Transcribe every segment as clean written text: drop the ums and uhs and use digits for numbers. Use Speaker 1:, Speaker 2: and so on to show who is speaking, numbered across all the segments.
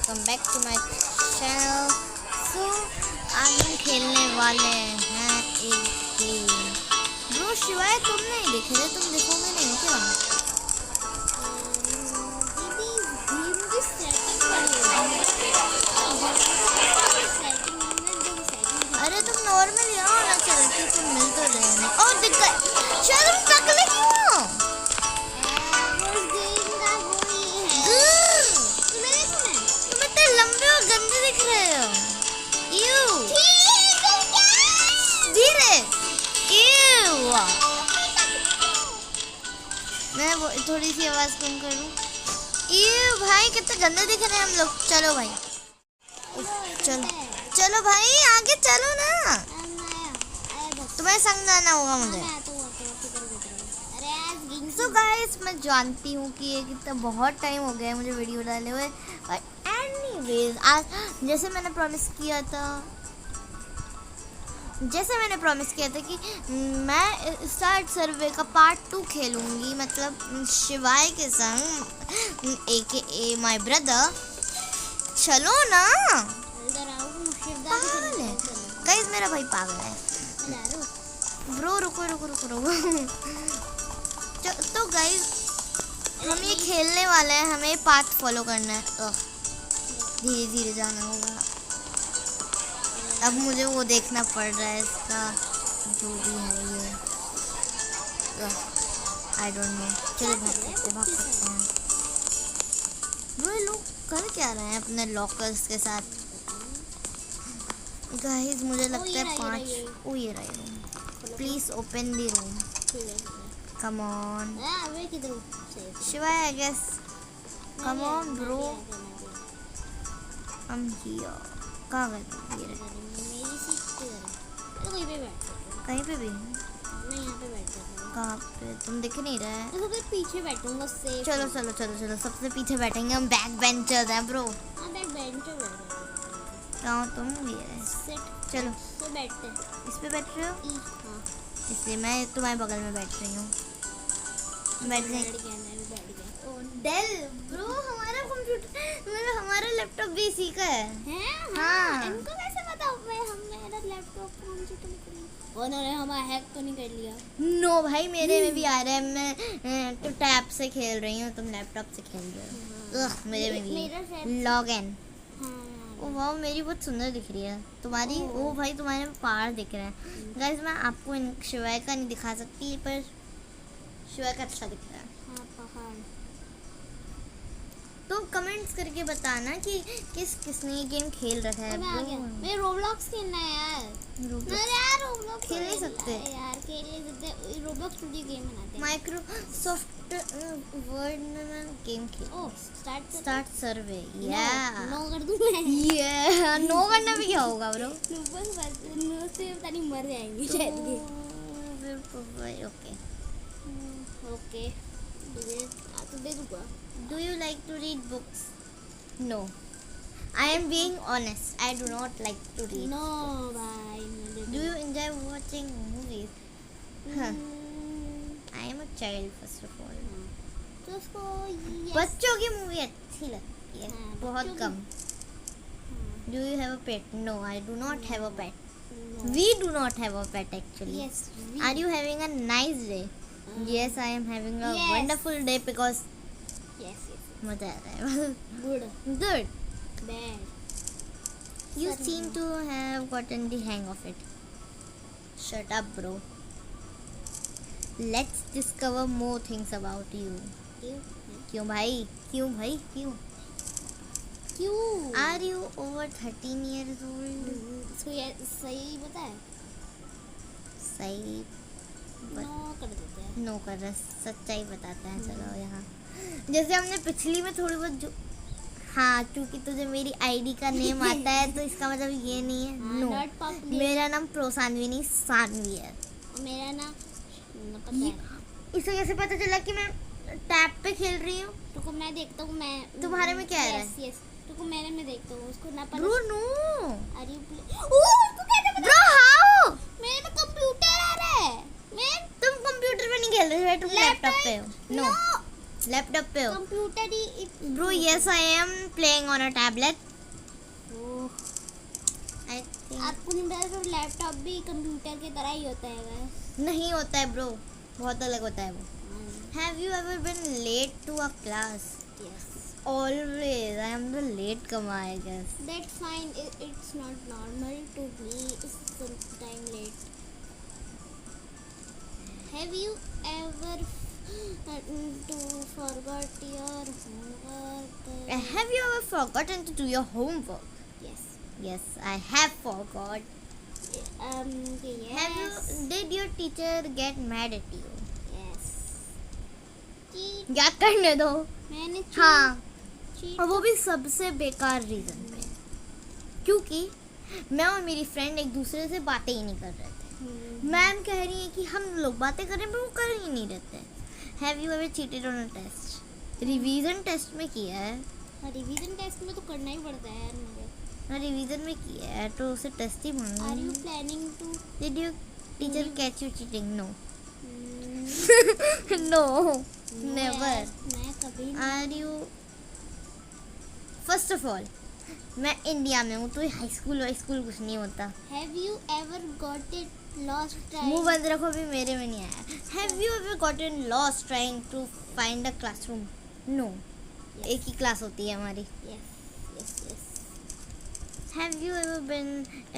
Speaker 1: Welcome back to my channel. So आज हम खेलने वाले हैं एक गेम। ब्रो शिवाय तुम नहीं दिख रहे, तुम दिखोगे नहीं क्या? अरे तुम नॉर्मल आओ ना, चल के तुम मिल तो रहे हैं। और दिख गए, चल तुम टकले क्यों हो? लंबे और गंदे दिख रहे हो। धीरे मैं वो थोड़ी सी आवाज कम करूं। भाई कितने गंदे दिख रहे हैं हम लोग। चलो भाई, चलो चलो भाई आगे चलो ना, तुम्हें संग जाना होगा मुझे। तो गाइस मैं जानती हूँ कि ये कितना बहुत टाइम हो गया है मुझे वीडियो डाले हुए, बट एनीवेज आज जैसे मैंने प्रॉमिस किया था कि मैं स्टार्ट सर्वे का पार्ट 2 खेलूंगी, मतलब शिवाय के संग AKA माय ब्रदर। चलो ना, पागल है गाइस, मेरा भाई पागल है। ब्रो रुको तो गाइस हम ये खेलने वाले हैं, हमें पाथ फॉलो करना है। धीरे धीरे जाना होगा। अब मुझे वो देखना पड़ रहा है इसका जो भी है ये, आई डोंट नो। चलो भाग सकते हैं। वो लोग कर क्या रहे हैं अपने लॉकर्स के साथ? गाइस मुझे लगता है 5। ओ ये रहा room, please open the room. Come on. Shiva, I guess. Come on, bro. I'm here. कहाँ गए तुम? ये रहे। कहीं पे भी?
Speaker 2: मैं यहाँ पे बैठ जाता हूँ।
Speaker 1: कहाँ पे? तुम दिख नहीं रहे।
Speaker 2: तो फिर पीछे बैठूंगा सेफ।
Speaker 1: चलो सबसे पीछे बैठेंगे हम। बैक बेंचर्स हैं ब्रो।
Speaker 2: हाँ बैक बेंचर बैठ।
Speaker 1: कहाँ तुम? ये रहे। चलो
Speaker 2: तो बैठते हैं।
Speaker 1: इस पे बैठ रहे हो?
Speaker 2: हाँ।
Speaker 1: इसलिए मैं तुम्हारे बगल में बैठ रही हूँ। बैठ गए। डेल ब्रो, हमारा कंप्यूटर मतलब हमारा लैपटॉप भी इसी का है।
Speaker 2: हाँ। इनको कैसे पता? मेरा लैपटॉप कौन सी कंपनी? उन्होंने हमारा हैक तो नहीं कर लिया?
Speaker 1: नो भाई, मेरे में भी आ रहा है। मैं तो टैब से खेल रही हूँ, तुम लैपटॉप से खेल रहे हो। मेरे में भी लॉग इन। ओ वाह, मेरी बहुत सुंदर दिख रही है। तुम्हारी? ओ भाई तुम्हारे में पहाड़ दिख रहे हैं। गाइस मैं आपको शिवाय का नहीं दिखा सकती, पर शिवाय का अच्छा दिख रहा है।
Speaker 2: हाँ, पहाड़।
Speaker 1: तो कमेंट्स करके बताना कि किसने ये गेम खेल रखा है।
Speaker 2: मैं रोब्लॉक्स खेलना है यार। रोब्लॉक्स
Speaker 1: खेल नहीं सकते
Speaker 2: यार, खेल नहीं सकते। रोब्लॉक्स स्टूडियो गेम बनाते हैं।
Speaker 1: माइक्रोसॉफ्ट वर्ड में मैं गेम खेल।
Speaker 2: ओह
Speaker 1: स्टार्ट सर्वे। या
Speaker 2: नो कर दूं मैं?
Speaker 1: ये नो करना भी क्या होगा ब्रो?
Speaker 2: नो से पता नहीं मर जाएंगे शायद ये। ओके तो दे दूंगा।
Speaker 1: Do you like to read books? No. I am being honest. I do not like to read.
Speaker 2: No, bhai.
Speaker 1: Do you enjoy watching movies? I am a child first of all.
Speaker 2: तो उसको
Speaker 1: बच्चों की movie अच्छी लगती है, बहुत कम। Do you have a pet? No, I do not have a pet.
Speaker 2: No.
Speaker 1: We do not have a pet actually.
Speaker 2: Yes.
Speaker 1: Are you having a nice day? Yes, I am having a wonderful day because
Speaker 2: yes.
Speaker 1: मजा आ रहा है।
Speaker 2: Good. Bad.
Speaker 1: You seem to have gotten the hang of it. Shut up, bro. Let's discover more things about you. क्यों भाई? Are you over 13 years old?
Speaker 2: इसको सही बता है?
Speaker 1: सही
Speaker 2: नो कर देते हैं।
Speaker 1: नो कर रहा, सच्चाई बताता है। चलो यहाँ जैसे हमने पिछली में थोड़ी बहुत जो, हाँ चूंकि तुझे मेरी आईडी का नेम आता है तो इसका मतलब ये नहीं है। नो, मेरा नाम प्रोसान्विनी सानवी है।
Speaker 2: मेरा नाम पता है।
Speaker 1: इसे कैसे पता चला कि मैं टैब पे खेल रही हूँ?
Speaker 2: तो मैं देखता हूँ। मैं
Speaker 1: तुम्हारे में क्या है?
Speaker 2: यस तो मैंने में देखता हूँ उसको ना पता।
Speaker 1: ब्रो नो,
Speaker 2: अरे तू कैसे पता?
Speaker 1: Bro how?
Speaker 2: मेरे में कंप्यूटर आ रहा है। मैं
Speaker 1: तुम कंप्यूटर पे नहीं खेल रहे हो, तुम लैपटॉप पे हो। नो लैपटॉप पे हो?
Speaker 2: Computer he
Speaker 1: bro yes I am playing on a tablet. I think
Speaker 2: आपको नहीं पता तो लैपटॉप भी कंप्यूटर की तरह ही होता है guys।
Speaker 1: नहीं होता है ब्रो, बहुत अलग होता है वो। Have you ever been late to a class?
Speaker 2: Yes.
Speaker 1: Always I am the late comer, I guess.
Speaker 2: That's fine. It's not normal to be sometime late. Have you ever to forgot your homework?
Speaker 1: Have you ever forgotten to do your homework?
Speaker 2: Yes.
Speaker 1: Yes, I have forgot.
Speaker 2: Yes.
Speaker 1: Have you? Did your teacher get mad at you?
Speaker 2: Yes. Cheat.
Speaker 1: याद करने दो।
Speaker 2: मैंने
Speaker 1: हाँ,
Speaker 2: cheat.
Speaker 1: और वो भी सबसे बेकार रीजन पे, क्योंकि मैं और मेरी फ्रेंड एक दूसरे से बातें ही नहीं कर रहे थे। मैम कह रही है कि हम लोग बातें करें पर वो कर ही नहीं रहते। Have you ever cheated on a test? Revision test में किया है।
Speaker 2: रिवीजन टेस्ट में तो करना ही पड़ता है यार मुझे।
Speaker 1: हाँ, रिवीजन में किया है तो उसे टेस्ट ही
Speaker 2: Are you
Speaker 1: मांगेंगे।
Speaker 2: planning to?
Speaker 1: Did your teacher catch you cheating? No.
Speaker 2: No,
Speaker 1: No, never.
Speaker 2: यार, मैं कभी नहीं।
Speaker 1: Are you? First of all, मैं इंडिया में हूँ तो हाई स्कूल कुछ नहीं होता।
Speaker 2: Have you ever got it lost
Speaker 1: मुंह
Speaker 2: trying?
Speaker 1: बंद रखो, अभी मेरे में नहीं आया। Have you ever gotten lost trying to find a classroom? No.
Speaker 2: Yes.
Speaker 1: एक ही क्लास होती है हमारी।
Speaker 2: Yes, yes, yes.
Speaker 1: Have you ever been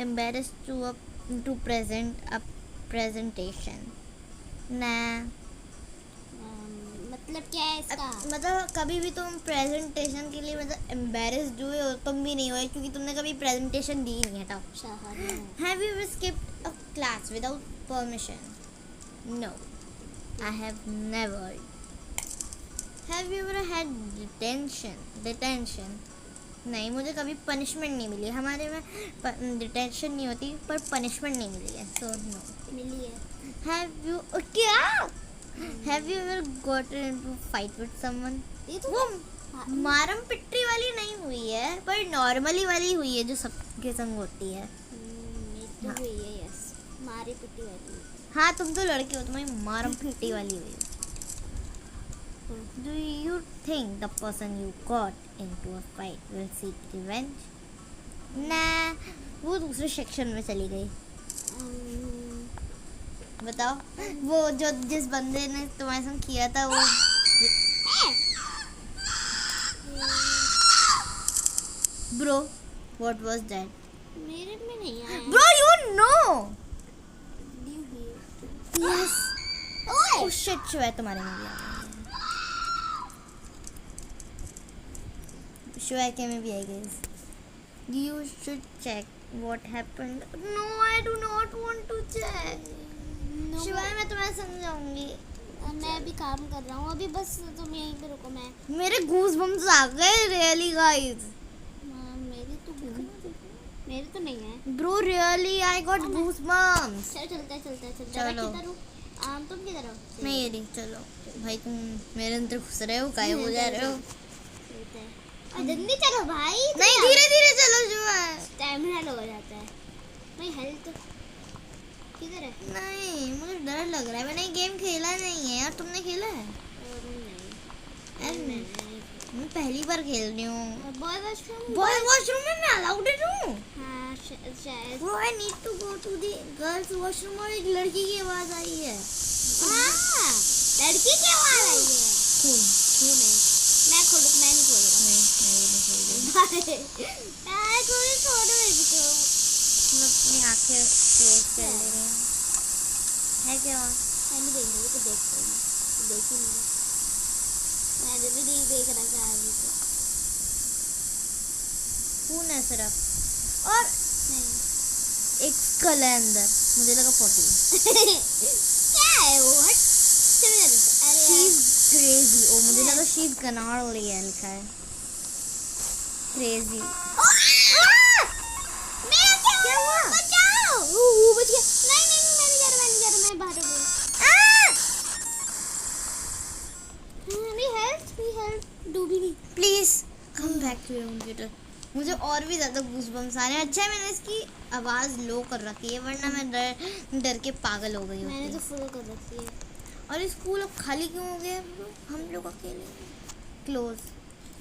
Speaker 1: embarrassed to present a presentation? Nah.
Speaker 2: मतलब क्या है इसका?
Speaker 1: मतलब कभी भी तुम प्रेजेंटेशन के लिए मतलब एम्बेरस्ड हुए हो? तुम भी नहीं हुए क्योंकि तुमने कभी प्रेजेंटेशन दी नहीं है।
Speaker 2: शहर
Speaker 1: Have you ever skipped a class without permission? No, I have never. Have you ever had detention? नहीं, मुझे कभी पनिशमेंट नहीं मिली। हमारे में डिटेंशन नहीं होती पर पनिशमेंट नहीं मिली है, सो नो।
Speaker 2: मिली है।
Speaker 1: Have you क्या? Have you ever gotten into a fight with someone?
Speaker 2: ये तो
Speaker 1: वो
Speaker 2: हाँ,
Speaker 1: मारम पिट्टी वाली नहीं हुई है पर नॉर्मली वाली हुई है जो सबके संग होती है।
Speaker 2: ये तो
Speaker 1: हाँ।
Speaker 2: हुई है यस। मारी पिटी वाली।
Speaker 1: हाँ, तुम तो लड़के हो, तुम्हारी मारम पिट्टी वाली हुई है। Do you think the person you got into a fight will seek revenge? Nah, वो दूसरे सेक्शन में चली गई। बताओ, वो जो जिस बंदे ने तुम्हारे संग किया था वो ब्रो, what was that?
Speaker 2: मेरे में नहीं आया।
Speaker 1: Bro, you know.
Speaker 2: दी हुई है।
Speaker 1: Yes.
Speaker 2: ओए!
Speaker 1: Oh shit, शिवाय तुम्हारे में भी आ गई है। शिवाय के में भी आई गई। You should check what happened. No, I do not want to check.
Speaker 2: No,
Speaker 1: शिवाय मैं तुम्हें समझाऊंगी।
Speaker 2: मैं अभी काम कर रहा हूँ अभी, बस तुम यहीं पे रुको। मैं
Speaker 1: मेरे गूज बम्स आ गए रियली गाइस।
Speaker 2: मेरे तो नहीं है।
Speaker 1: Bro, really, I got goosebumps.
Speaker 2: चलता है
Speaker 1: चलो।
Speaker 2: किधर हो? तुम किधर हो?
Speaker 1: मैं ये रही, चलो। भाई तुम मेरे अंदर घुस रहे हो, गायब हो जा रहे हो।
Speaker 2: जल्दी चलो भाई।
Speaker 1: नहीं, धीरे धीरे चलो शिवाय।
Speaker 2: स्टैमिना लो हो जाता है भाई। हेल्थ किधर है?
Speaker 1: नहीं, मुझे डर लग रहा है। मैंने गेम खेला नहीं है यार, तुमने खेला है?
Speaker 2: नहीं।
Speaker 1: मैं पहली बार खेल रही हूँ।
Speaker 2: Boy washroom.
Speaker 1: बॉय वॉशरूम में मैं अलाउड हूँ?
Speaker 2: हाँ शायद।
Speaker 1: Bro, I need to go to the girls washroom और एक लड़की की आवाज आई है।
Speaker 2: हाँ, लड़की की आवाज आई है।
Speaker 1: खून।
Speaker 2: क्यों नहीं? मैं नहीं खोल रहा।
Speaker 1: नहीं, मैं ये नहीं खेल रही।
Speaker 2: यार थोड़ी छोड़ो इसको।
Speaker 1: मैं अपनी आंखें क्लोज कर ले रही हूँ। है क्या वहाँ?
Speaker 2: मैंने देख रही तो देख रही हूँ। देख ही नहीं। मैंने भी नहीं देख रखा है अभी तो।
Speaker 1: खून है सिर्फ और
Speaker 2: नहीं।
Speaker 1: एक स्कल है अंदर। मुझे लगा 40।
Speaker 2: क्या है वो? हट। चलो जल्दी। अरे
Speaker 1: शी
Speaker 2: यार।
Speaker 1: Is crazy. ओ, मुझे लगा शी इज गनारली है लिखा है। क्रेजी।
Speaker 2: क्या हुआ? बचाओ! बच गया। नहीं, मैं नहीं जा रहा, मैं बाहर हूँ। We help, डूबी नहीं।
Speaker 1: Please come back to your computer. मुझे और भी ज्यादा गूज़बम्स आ रहे हैं। अच्छा है मैंने इसकी आवाज लो कर रखी है, वरना मैं डर के पागल हो गई
Speaker 2: मैंने
Speaker 1: होती।
Speaker 2: तो फुल कर रखी है।
Speaker 1: और स्कूल अब खाली क्यों हो गया? हम लोग अकेले क्लोज।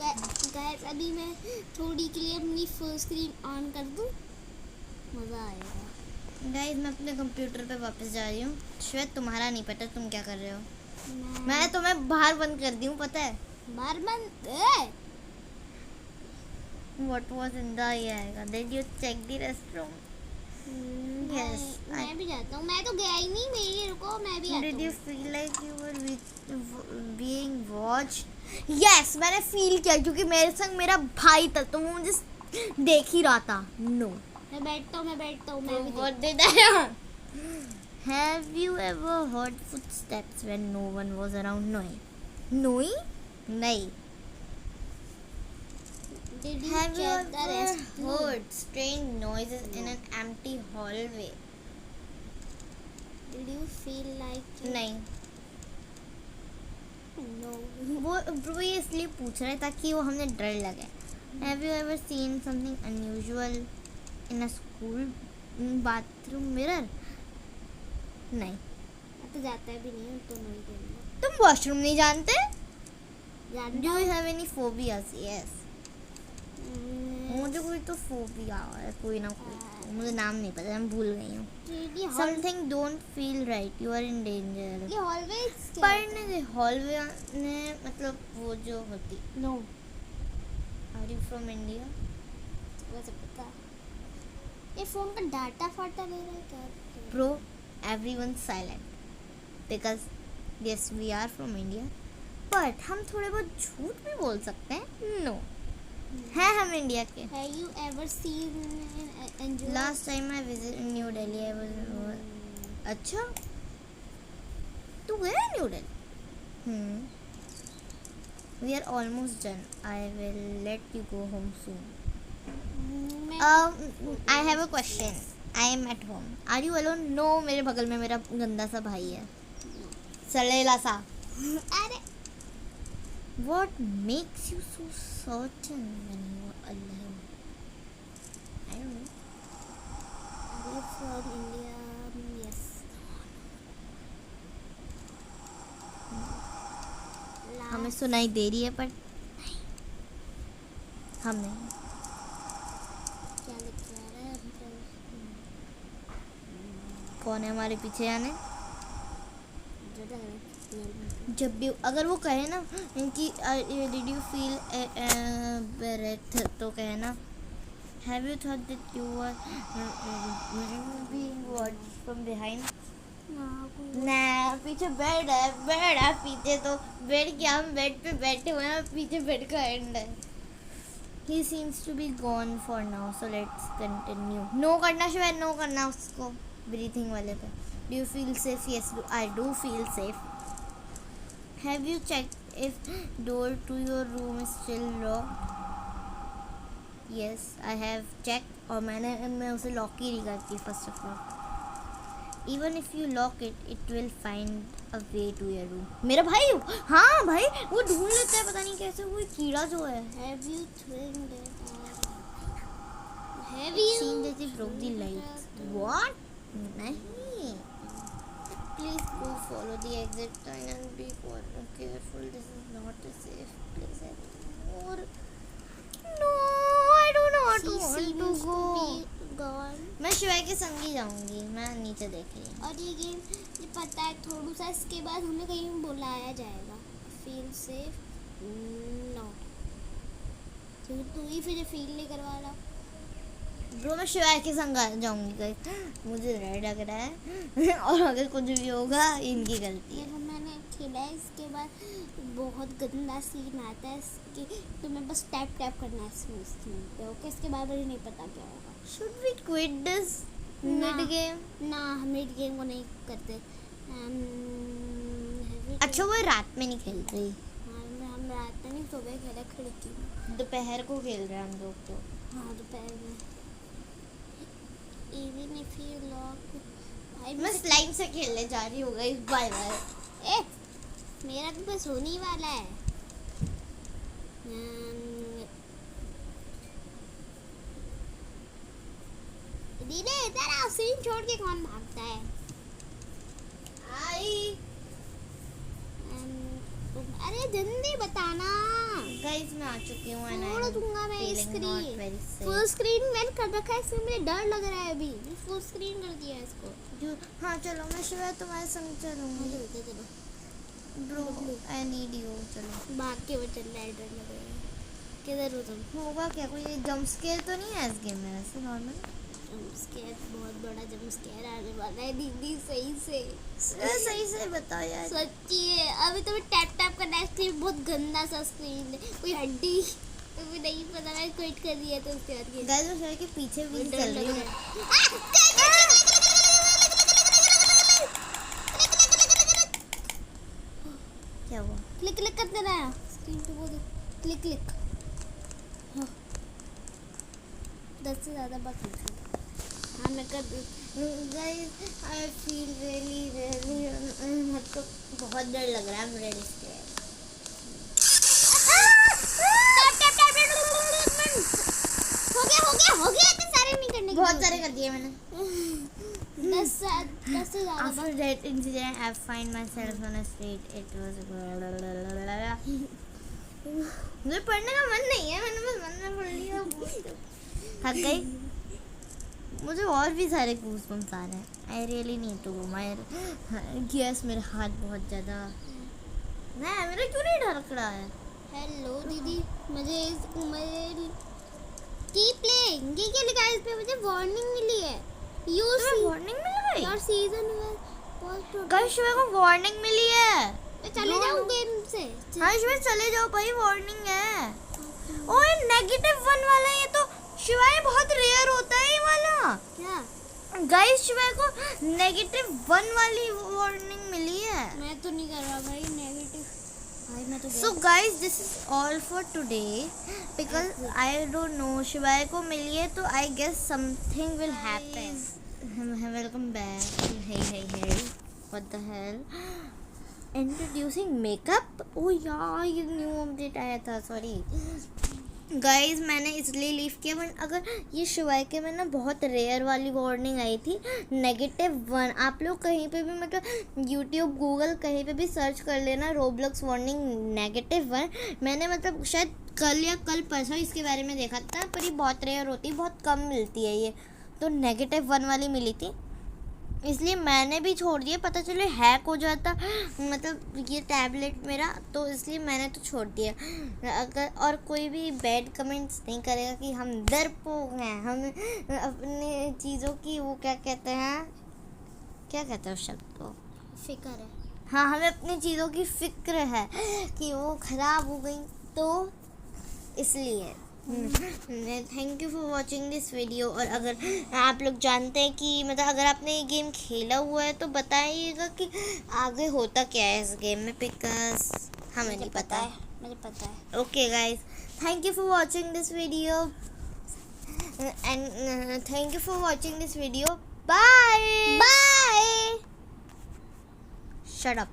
Speaker 2: गाइस अभी मैं थोड़ी के लिए अपनी फुल स्क्रीन ऑन कर दूं, मज़ा आएगा।
Speaker 1: गाइस मैं अपने कंप्यूटर पे वापस जा रही हूँ। शायद तुम्हारा नहीं पता तुम क्या कर रहे हो। मैं तुम्हें बाहर बंद कर दी हूँ, पता है?
Speaker 2: बार बंद
Speaker 1: What was in the आएगा? Did you check the restroom? Yes,
Speaker 2: मैं भी जाता हूँ। मैं तो गया ही नहीं, मेरी रुको, मैं भी आता
Speaker 1: Did
Speaker 2: हूँ।
Speaker 1: you feel like you were being watched? Yes, मैंने फील किया क्योंकि मेरे संग मेरा भाई था तो वो मुझे देख ही रहा था। No.
Speaker 2: मैं बैठता हूँ, मैं भी
Speaker 1: What did I? Have you ever heard footsteps when no one was around? No. नहीं.
Speaker 2: Did you
Speaker 1: Have you
Speaker 2: check the
Speaker 1: ever
Speaker 2: restroom?
Speaker 1: heard strange noises in an empty hallway?
Speaker 2: Did you feel like
Speaker 1: नहीं.
Speaker 2: no?
Speaker 1: वो ये इसलिए पूछ रहे ताकि वो हमें डर लगे. Have you ever seen something unusual in a school bathroom mirror? नहीं.
Speaker 2: मैं तो जाता भी नहीं हूँ, तो नहीं करूँगा।
Speaker 1: तुम वॉशरूम नहीं जानते?
Speaker 2: जानता
Speaker 1: Do you
Speaker 2: हूँ।
Speaker 1: have any phobias? Yes. मुझे कोई तो फोबिया है, कोई ना कोई। मुझे नाम नहीं पता, मैं भूल गई हूँ।
Speaker 2: ये
Speaker 1: Something don't feel right. You are in danger.
Speaker 2: Always
Speaker 1: पढ़ने से हॉलवे ने मतलब वो जो होती।
Speaker 2: No,
Speaker 1: Are you from India?
Speaker 2: वैसे पता। ये फोन का डाटा फाटा ले रहा है क्या?
Speaker 1: Bro, everyone's silent because yes, we are from India. But हम थोड़े बहुत झूठ भी बोल सकते हैं। No. हैं हम इंडिया के।
Speaker 2: Have you ever seen Angela?
Speaker 1: Last time I visited New Delhi, I was अच्छा तू गया new Delhi? We are almost done. I will let you go home soon. I have a question. I am at home. Are you alone? No, मेरे बगल में मेरा गंदा सा भाई है, सलेला सा।
Speaker 2: अरे
Speaker 1: What makes you so certain when you are alone? I don't know.
Speaker 2: Are you from India? Yes.
Speaker 1: हमें सुनाई दे रही है पर हम नहीं।
Speaker 2: क्या लिख रहा है?
Speaker 1: कौन है हमारे पीछे आने?
Speaker 2: जो लग रहा है
Speaker 1: जब भी अगर वो कहे ना इनकी डिड यू फील ब्रेथ तो कहे ना have you thought that you are being watched from behind? ना, पीछे बेड है पीछे, तो बेड क्या, हम बेड पे बैठे हुए हैं, पीछे बेड का एंड है। He seems to be gone for now, so let's continue. No करना शिवाय, नो करना उसको ब्रीथिंग वाले पे। Do you feel safe? Yes, I do feel safe. Have you checked if door to your room is still locked? Yes, I have checked. और मैं उसे lock ही नहीं करती first of all. Even if you lock it, it will find a way to your room. मेरा भाई, हाँ भाई, वो ढूंढ लेता है, पता नहीं कैसे, वो कीड़ा जो है।
Speaker 2: Have you trained it? Have
Speaker 1: It
Speaker 2: you?
Speaker 1: seems that he broke the lights. What? नहीं. Please go follow the exit sign and be careful. This is not a safe place anymore. No, I do not
Speaker 2: She
Speaker 1: want to
Speaker 2: seems
Speaker 1: go.
Speaker 2: be gone.
Speaker 1: मैं शिवाय के संग ही जाऊंगी, मैं नीचे देख रही हूँ।
Speaker 2: और ये गेम ये पता है, थोड़ा सा इसके बाद हमें कहीं बुलाया जाएगा। Feel safe? नो, क्योंकि तू ही फिर फील नहीं करवा रहा।
Speaker 1: ब्रो मैं शिवाय के संग जाऊंगी गाइस, मुझे डर लग रहा है और अगर कुछ भी होगा इनकी गलती है।
Speaker 2: देखो मैंने खेला है, इसके बाद बहुत गंदा सीन आता है इसके, तो मैं बस टैप टैप करना है इसमें स्क्रीन पे, ओके? इसके बाद मुझे नहीं पता क्या होगा।
Speaker 1: Should we quit this mid game?
Speaker 2: ना, हम मिड गेम को नहीं करते।
Speaker 1: अच्छा वो रात में नहीं खेल रही,
Speaker 2: हम रात में नहीं, सुबह खेला खिड़की में।
Speaker 1: दोपहर को खेल रहे हैं हम लोग तो।
Speaker 2: हाँ दोपहर में। Even if you lock, भाई
Speaker 1: मैं स्लाइम से खेलने जा रही हूँ गाइस, बाय बाय।
Speaker 2: मेरा भी बस होने ही वाला है। दीदी इधर आओ, सीन छोड़ के कौन भागता है?
Speaker 1: आई
Speaker 2: अरे जल्दी बताना।
Speaker 1: गाइस मैं आ चुकी हूँ and
Speaker 2: छोड़
Speaker 1: I'm
Speaker 2: दूंगा मैं
Speaker 1: feeling not
Speaker 2: screen.
Speaker 1: very safe.
Speaker 2: Full screen मैंने कर रखा है, इसमें मुझे डर लग रहा है अभी। फुल स्क्रीन कर दिया है इसको।
Speaker 1: हाँ चलो मैं शिवा तुम्हारे संग चलूंगी।
Speaker 2: चलते चलो।
Speaker 1: Bro I need you. चलो
Speaker 2: भाग के वो चल रहा है, डर लग रहा है। किधर हो तुम?
Speaker 1: होगा क्या, कोई जंप स्केयर तो नहीं है इस गेम में? वैसे नॉर्मल
Speaker 2: जंप स्केयर, बहुत बड़ा जंप स्केयर आने वाला है दीदी। सही से
Speaker 1: सही से बताओ यार।
Speaker 2: सच्ची है। अभी तो टैप टैप करना है, स्क्रीन बहुत गंदा सा स्क्रीन है, कोई हड्डी अभी नहीं पता। मैं क्विट कर दिया तो उसके बाद ये
Speaker 1: गाइस मैं शिवा के पीछे भी
Speaker 2: डर
Speaker 1: चल
Speaker 2: लग
Speaker 1: रही हूँ।
Speaker 2: रहा
Speaker 1: क्या हुआ?
Speaker 2: क्लिक क्लिक करते रहा स्क्रीन पे, वो क्लिक क्लिक। हाँ 10 से ज़्यादा बार क्लिक कर। हाँ मैं कर दूँ।
Speaker 1: गाइस आई फील रियली मेरे को बहुत डर लग रहा है। I'm really scared.
Speaker 2: हो गया इतने सारे नहीं करने की
Speaker 1: बहुत
Speaker 2: जरूरत
Speaker 1: सारे
Speaker 2: है।
Speaker 1: कर दिए मैंने।
Speaker 2: 10 से ज़्यादा
Speaker 1: After that incident, I find myself on a street. It was मुझे पढ़ने का मन नहीं है, मैंने बस मन में पढ़ लिया। थक गई। मुझे और भी सारे गूज़बम्स आ रहे हैं। I really need to go. Yes, मेरे हाथ बहुत ज़्यादा। नहीं मेरा क्यों नहीं धड़क रहा है?
Speaker 2: हेलो दीदी, मुझे कीप प्लेइंग ये क्या लिखा है इस पे? मुझे वार्निंग मिली है।
Speaker 1: तुम्हें वार्निंग मिल गई?
Speaker 2: योर सीजन बहुत
Speaker 1: गाइस शिवा को वार्निंग मिली है।
Speaker 2: मैं चले जाऊँ गेम से।
Speaker 1: हाँ शिवा चले जाओ भाई, वार्निंग है। ओए -1 वाला ये तो शिवा ये बहुत रेयर होता है ये वाला।
Speaker 2: क्या?
Speaker 1: गाइस शिवा को -1 वाली वार्निंग मिली है।
Speaker 2: मैं तो नहीं कर रहा भाई नेगेटिव। भाई मैं तो
Speaker 1: So guys, this is all for today because I don't know Shiva को मिली है तो I guess something will happen. Welcome back. Hey. What the hell? Introducing makeup? Oh यार ये न्यू अपडेट आया था, सॉरी गाइस मैंने इसलिए लीव किया। बट अगर ये शिवाय के में ना बहुत रेयर वाली वार्निंग आई थी -1। आप लोग कहीं पे भी मतलब यूट्यूब गूगल कहीं पे भी सर्च कर लेना रोब्लॉक्स वार्निंग -1। मैंने मतलब शायद कल या कल परसों इसके बारे में देखा था, पर ये बहुत रेयर होती है, बहुत कम मिलती है ये। तो -1 वाली मिली थी इसलिए मैंने भी छोड़ दिया। पता चले हैक हो जाता मतलब ये टैबलेट मेरा, तो इसलिए मैंने तो छोड़ दिया। अगर और कोई भी बैड कमेंट्स नहीं करेगा कि हम डरपोक हैं, हम अपने चीज़ों की वो क्या कहते हैं उस शब्द को?
Speaker 2: फिक्र है।
Speaker 1: हाँ हमें अपनी चीज़ों की फिक्र है कि वो ख़राब हो गई, तो इसलिए thank you for watching this video. और अगर आप लोग जानते हैं कि मतलब अगर आपने ये गेम खेला हुआ है तो बताइएगा कि आगे होता क्या है इस गेम में, बिकॉज हमें नहीं पता है।
Speaker 2: मुझे पता है।
Speaker 1: Okay guys, thank you for watching this video and thank you for watching this video. Bye.
Speaker 2: Bye.
Speaker 1: Shut up.